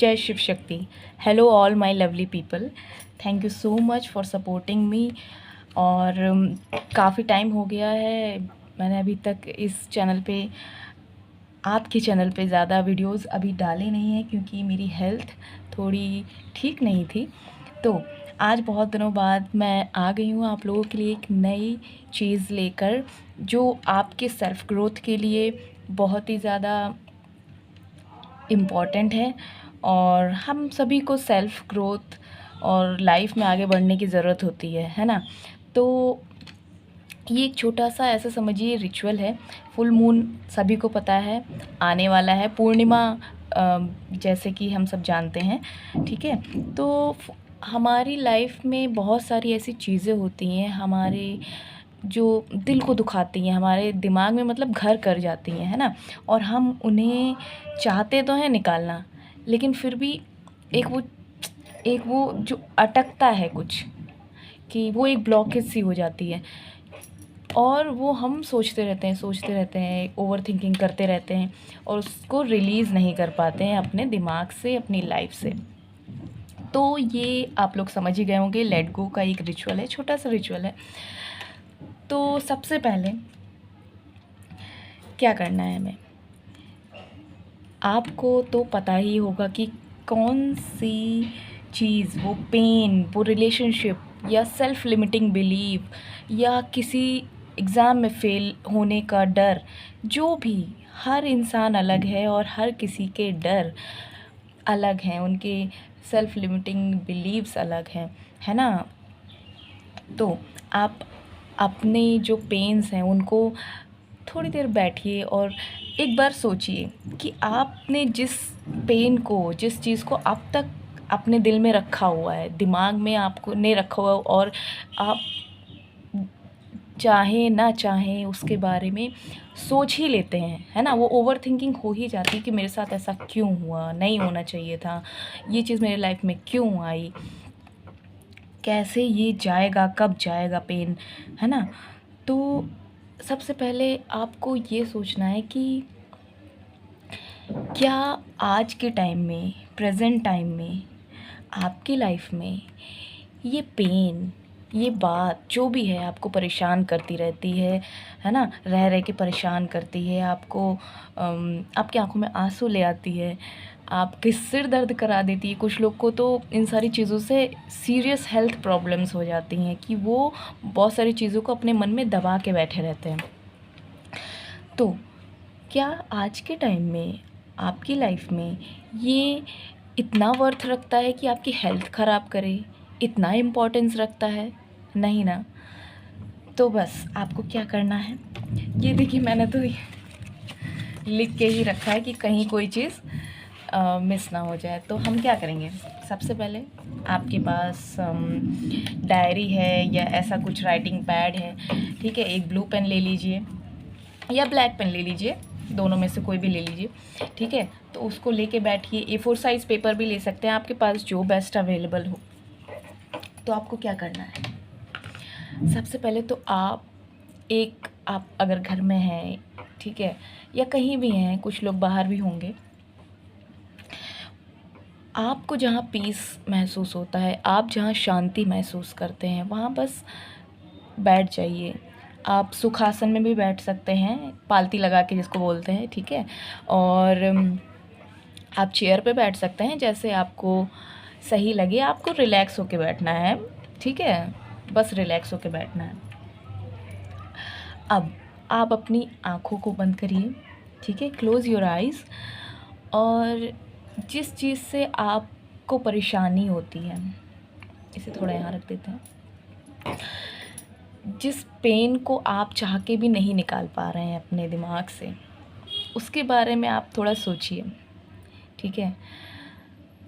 जय Shiv Shakti. Hello all my lovely people, thank you so much for supporting me. और काफ़ी time हो गया है, मैंने अभी तक इस चैनल पे, आपके चैनल पे ज़्यादा वीडियोस अभी डाले नहीं हैं क्योंकि मेरी हेल्थ थोड़ी ठीक नहीं थी। तो आज बहुत दिनों बाद मैं आ गई हूँ आप लोगों के लिए एक नई चीज़ लेकर, जो आपके सेल्फ़ ग्रोथ के लिए बहुत ही ज़्यादा इम्पॉर्टेंट है। और हम सभी को सेल्फ़ ग्रोथ और लाइफ में आगे बढ़ने की ज़रूरत होती है ना। तो ये एक छोटा सा ऐसा समझिए रिचुअल है। फुल मून सभी को पता है आने वाला है, पूर्णिमा जैसे कि हम सब जानते हैं, ठीक है। तो हमारी लाइफ में बहुत सारी ऐसी चीज़ें होती हैं हमारे जो दिल को दुखाती हैं, हमारे दिमाग में मतलब घर कर जाती हैं, है ना। और हम उन्हें चाहते तो हैं निकालना, लेकिन फिर भी एक वो जो अटकता है कुछ, कि वो एक ब्लॉकेज सी हो जाती है। और वो हम सोचते रहते हैं, ओवर थिंकिंग करते रहते हैं और उसको रिलीज़ नहीं कर पाते हैं अपने दिमाग से, अपनी लाइफ से। तो ये आप लोग समझ ही गए होंगे, लेट गो का एक रिचुअल है, छोटा सा रिचुअल है। तो सबसे पहले क्या करना है हमें, आपको तो पता ही होगा कि कौन सी चीज़, वो पेन, वो रिलेशनशिप या सेल्फ़ लिमिटिंग बिलीव या किसी एग्ज़ाम में फ़ेल होने का डर, जो भी, हर इंसान अलग है और हर किसी के डर अलग हैं, उनके सेल्फ़ लिमिटिंग बिलीव्स अलग हैं, है ना। तो आप अपने जो पेन्स हैं उनको थोड़ी देर बैठिए और एक बार सोचिए कि आपने जिस पेन को, जिस चीज़ को अब तक अपने दिल में रखा हुआ है, दिमाग में आपको ने रखा हुआ है, और आप चाहें ना चाहें उसके बारे में सोच ही लेते हैं, है ना। वो ओवर थिंकिंग हो ही जाती है कि मेरे साथ ऐसा क्यों हुआ, नहीं होना चाहिए था, ये चीज़ मेरे लाइफ में क्यों आई, कैसे ये जाएगा, कब जाएगा पेन, है ना। तो सबसे पहले आपको ये सोचना है कि क्या आज के टाइम में, प्रेजेंट टाइम में, आपकी लाइफ में ये पेन, ये बात जो भी है आपको परेशान करती रहती है ना, रह रह के परेशान करती है आपको, आपकी आंखों में आंसू ले आती है, आपके सिर दर्द करा देती है। कुछ लोग को तो इन सारी चीज़ों से सीरियस हेल्थ प्रॉब्लम्स हो जाती हैं कि वो बहुत सारी चीज़ों को अपने मन में दबा के बैठे रहते हैं। तो क्या आज के टाइम में आपकी लाइफ में ये इतना वर्थ रखता है कि आपकी हेल्थ ख़राब करे, इतना इम्पोर्टेंस रखता है? नहीं ना। तो बस आपको क्या करना है, ये देखिए, मैंने तो लिख के ही रखा है कि कहीं कोई चीज़ मिस ना हो जाए। तो हम क्या करेंगे, सबसे पहले आपके पास डायरी है या ऐसा कुछ राइटिंग पैड है, ठीक है, एक ब्लू पेन ले लीजिए या ब्लैक पेन ले लीजिए, दोनों में से कोई भी ले लीजिए, ठीक है। तो उसको लेके बैठिए, A4 साइज़ पेपर भी ले सकते हैं, आपके पास जो बेस्ट अवेलेबल हो। तो आपको क्या करना है, सबसे पहले तो आप अगर घर में हैं, ठीक है, या कहीं भी हैं, कुछ लोग बाहर भी होंगे, आपको जहाँ पीस महसूस होता है, आप जहाँ शांति महसूस करते हैं, वहाँ बस बैठ जाइए। आप सुखासन में भी बैठ सकते हैं, पालती लगा के जिसको बोलते हैं, ठीक है। और आप चेयर पे बैठ सकते हैं, जैसे आपको सही लगे, आपको रिलैक्स होके बैठना है, ठीक है, बस रिलैक्स होके बैठना है। अब आप अपनी आँखों को बंद करिए, ठीक है, क्लोज़ योर आइज़। और जिस चीज़ से आपको परेशानी होती है, इसे थोड़ा यहाँ रख देते हैं, जिस पेन को आप चाह के भी नहीं निकाल पा रहे हैं अपने दिमाग से, उसके बारे में आप थोड़ा सोचिए, ठीक है।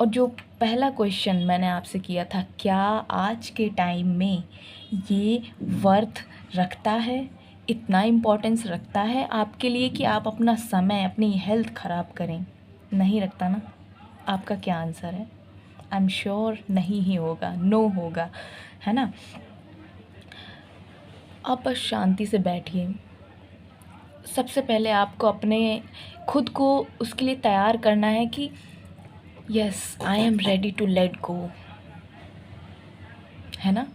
और जो पहला क्वेश्चन मैंने आपसे किया था, क्या आज के टाइम में ये वर्थ रखता है, इतना इम्पोर्टेंस रखता है आपके लिए कि आप अपना समय, अपनी हेल्थ ख़राब करें? नहीं रखता ना। आपका क्या आंसर है? आई एम श्योर नहीं ही होगा, नो होगा, है ना। आप बस शांति से बैठिए। सबसे पहले आपको अपने खुद को उसके लिए तैयार करना है कि yes, I am ready to let go, है ना,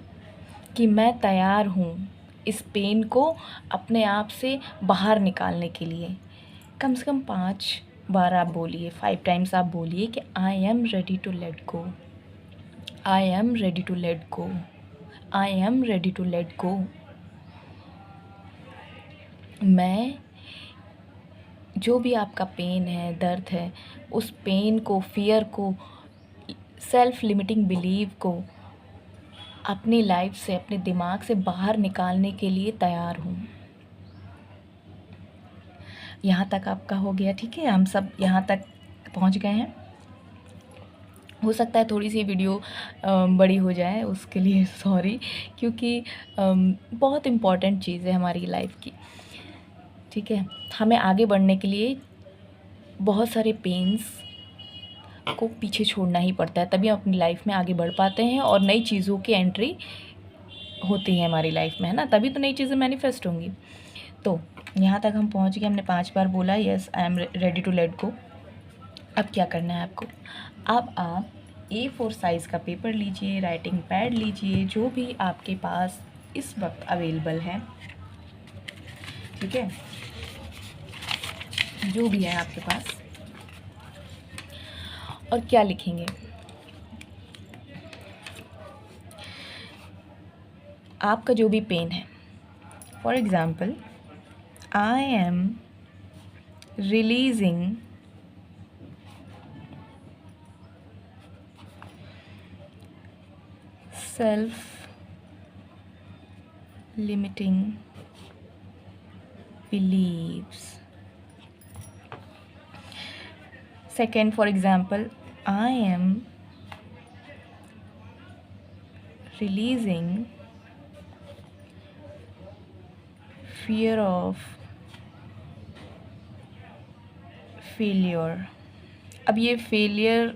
कि मैं तैयार हूँ इस पेन को अपने आप से बाहर निकालने के लिए। कम से कम 5 बार आप बोलिए, 5 टाइम्स आप बोलिए कि I am ready to let go, I am ready to let go, I am ready to let go. मैं, जो भी आपका पेन है, दर्द है, उस पेन को, फियर को, सेल्फ लिमिटिंग बिलीव को अपनी लाइफ से, अपने दिमाग से बाहर निकालने के लिए तैयार हूँ। यहाँ तक आपका हो गया, ठीक है, हम सब यहाँ तक पहुँच गए हैं। हो सकता है थोड़ी सी वीडियो बड़ी हो जाए, उसके लिए सॉरी, क्योंकि बहुत इम्पॉर्टेंट चीज़ है हमारी लाइफ की, ठीक है। हमें आगे बढ़ने के लिए बहुत सारे पेन्स को पीछे छोड़ना ही पड़ता है, तभी हम अपनी लाइफ में आगे बढ़ पाते हैं और नई चीज़ों की एंट्री होती है हमारी लाइफ में, है ना, तभी तो नई चीज़ें मैनिफेस्ट होंगी। तो यहाँ तक हम पहुँच गए, हमने 5 बार बोला yes I am ready to let go. अब क्या करना है आपको, अब आप A4 साइज़ का पेपर लीजिए, राइटिंग पैड लीजिए, जो भी आपके पास इस वक्त अवेलेबल है, ठीक है, जो भी है आपके पास, और क्या लिखेंगे, आपका जो भी पेन है। For example, I am releasing self limiting beliefs. Second, for example, I am releasing fear of failure. अब ये फेलियर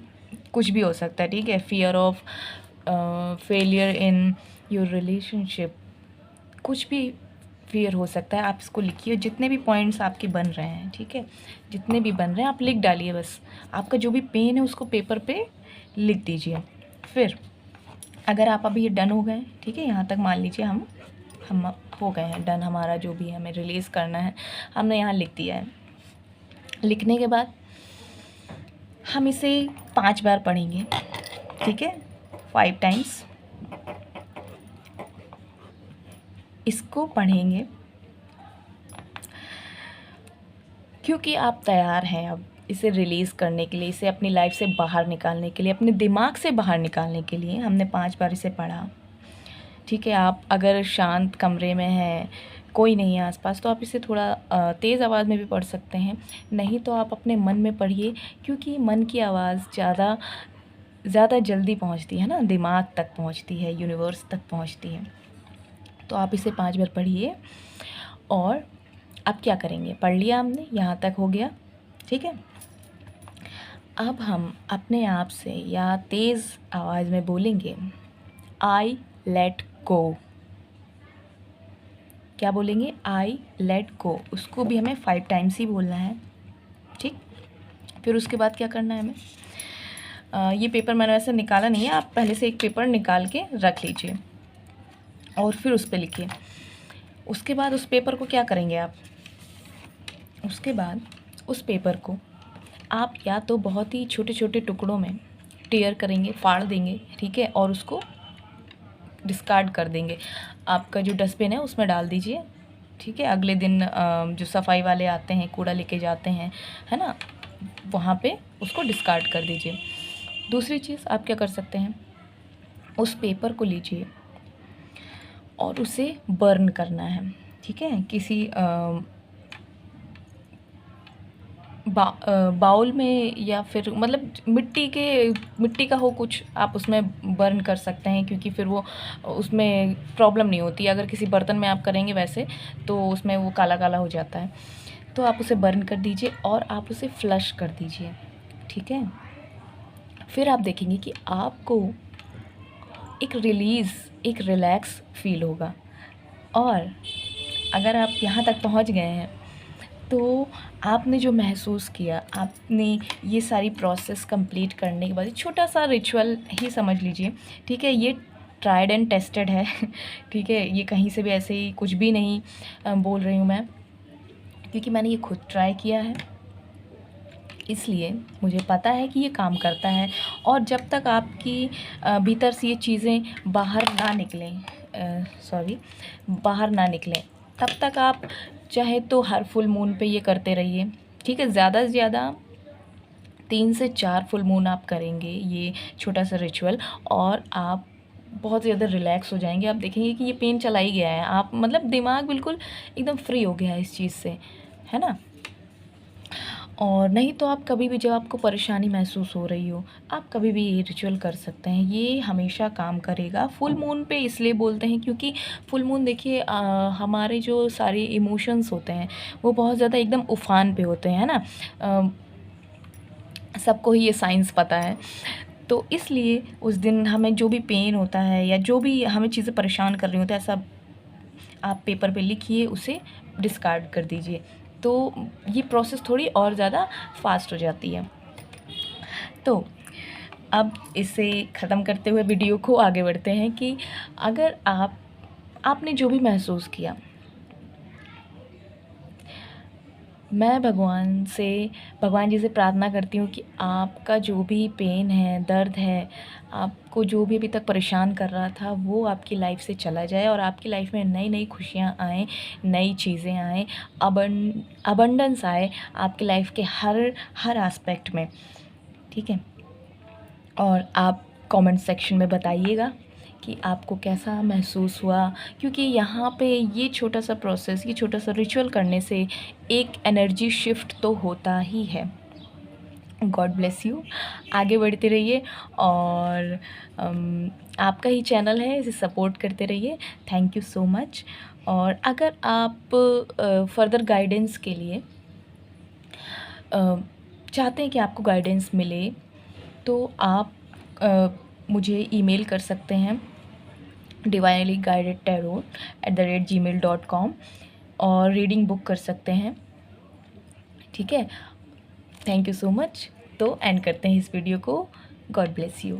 कुछ भी हो सकता है, ठीक है, fear of failure in your relationship, कुछ भी फियर हो सकता है। आप इसको लिखिए, जितने भी पॉइंट्स आपके बन रहे हैं, ठीक है, जितने भी बन रहे हैं आप लिख डालिए, बस आपका जो भी पेन है उसको पेपर पे लिख दीजिए। फिर अगर आप अभी ये डन हो गए, ठीक है, यहाँ तक मान लीजिए हम हो गए हैं डन, हमारा जो भी हमें रिलीज़ करना है हमने यहाँ लिख दिया है। लिखने के बाद हम इसे 5 बार पढ़ेंगे, ठीक है, 5 टाइम्स इसको पढ़ेंगे, क्योंकि आप तैयार हैं अब इसे रिलीज़ करने के लिए, इसे अपनी लाइफ से बाहर निकालने के लिए, अपने दिमाग से बाहर निकालने के लिए। हमने 5 बार इसे पढ़ा, ठीक है। आप अगर शांत कमरे में हैं, कोई नहीं है आसपास, तो आप इसे थोड़ा तेज़ आवाज़ में भी पढ़ सकते हैं, नहीं तो आप अपने मन में पढ़िए, क्योंकि मन की आवाज़ ज़्यादा जल्दी पहुंचती है ना, दिमाग तक पहुंचती है, यूनिवर्स तक पहुंचती है। तो आप इसे 5 बार पढ़िए। और अब क्या करेंगे, पढ़ लिया हमने, यहाँ तक हो गया, ठीक है। अब हम अपने आप से या तेज़ आवाज़ में बोलेंगे आई लेट गो। क्या बोलेंगे, आई लेट गो, उसको भी हमें 5 टाइम्स ही बोलना है, ठीक। फिर उसके बाद क्या करना है हमें, ये पेपर मैंने वैसे निकाला नहीं है, आप पहले से एक पेपर निकाल के रख लीजिए और फिर उस पर लिखिए। उसके बाद उस पेपर को क्या करेंगे आप, उसके बाद उस पेपर को आप या तो बहुत ही छोटे छोटे टुकड़ों में टेयर करेंगे, फाड़ देंगे, ठीक है, और उसको डिस्कार्ड कर देंगे। आपका जो डस्टबिन है उसमें डाल दीजिए, ठीक है। अगले दिन जो सफाई वाले आते हैं, कूड़ा लेके जाते हैं, है ना, वहाँ पे उसको डिस्कार्ड कर दीजिए। दूसरी चीज़ आप क्या कर सकते हैं, उस पेपर को लीजिए और उसे बर्न करना है, ठीक है, किसी बाउल में, या फिर मतलब मिट्टी का हो कुछ, आप उसमें बर्न कर सकते हैं, क्योंकि फिर वो उसमें प्रॉब्लम नहीं होती। अगर किसी बर्तन में आप करेंगे वैसे तो उसमें वो काला काला हो जाता है, तो आप उसे बर्न कर दीजिए और आप उसे फ्लश कर दीजिए, ठीक है। फिर आप देखेंगे कि आपको एक रिलीज़, एक रिलैक्स फील होगा। और अगर आप यहाँ तक पहुँच गए हैं तो आपने जो महसूस किया, आपने ये सारी प्रोसेस कंप्लीट करने के बाद एक छोटा-सा रिचुअल ही समझ लीजिए, ठीक है? ये ट्राइड एंड टेस्टेड है, ठीक है? ये कहीं से भी ऐसे ही कुछ भी नहीं बोल रही हूँ मैं, क्योंकि मैंने ये खुद ट्राई किया है, इसलिए मुझे पता है कि ये काम करता है। और जब तक आपकी भीतर से ये चीज़ें बाहर ना निकलें, बाहर ना निकलें, तब तक आप चाहे तो हर फुल मून पे ये करते रहिए, ठीक है? ज़्यादा से ज़्यादा 3 से 4 फुल मून आप करेंगे ये छोटा सा रिचुअल, और आप बहुत ज़्यादा रिलैक्स हो जाएंगे। आप देखेंगे कि ये पेन चला ही गया है, आप मतलब दिमाग बिल्कुल एकदम फ्री हो गया है इस चीज़ से, है ना? और नहीं तो आप कभी भी जब आपको परेशानी महसूस हो रही हो, आप कभी भी ये रिचुअल कर सकते हैं, ये हमेशा काम करेगा। फुल मून पे इसलिए बोलते हैं क्योंकि फुल मून देखिए, हमारे जो सारे इमोशंस होते हैं वो बहुत ज़्यादा एकदम उफान पे होते हैं, है ना? सबको ही ये साइंस पता है। तो इसलिए उस दिन हमें जो भी पेन होता है या जो भी हमें चीज़ें परेशान कर रही होती हैं, ऐसा आप पेपर पे लिखिए, उसे डिस्कार्ड कर दीजिए, तो ये प्रोसेस थोड़ी और ज़्यादा फास्ट हो जाती है। तो अब इसे ख़त्म करते हुए वीडियो को आगे बढ़ते हैं कि अगर आपने जो भी महसूस किया, मैं भगवान जी से प्रार्थना करती हूँ कि आपका जो भी पेन है, दर्द है, आपको जो भी अभी तक परेशान कर रहा था, वो आपकी लाइफ से चला जाए और आपकी लाइफ में नई-नई खुशियाँ आएँ, नई चीज़ें आएँ, अबंडेंस आए आपकी लाइफ के हर एस्पेक्ट में, ठीक है? और आप कमेंट सेक्शन में बताइएगा कि आपको कैसा महसूस हुआ, क्योंकि यहाँ पे ये छोटा सा प्रोसेस, ये छोटा सा रिचुअल करने से एक एनर्जी शिफ्ट तो होता ही है। गॉड ब्लेस यू, आगे बढ़ते रहिए, और आपका ही चैनल है, इसे सपोर्ट करते रहिए। Thank you so much. और अगर आप फर्दर गाइडेंस के लिए चाहते हैं कि आपको गाइडेंस मिले, तो आप मुझे ईमेल कर सकते हैं divinelyguidedtarot@gmail.com, और रीडिंग बुक कर सकते हैं, ठीक है? Thank you so much. तो एंड करते हैं इस वीडियो को। God bless you.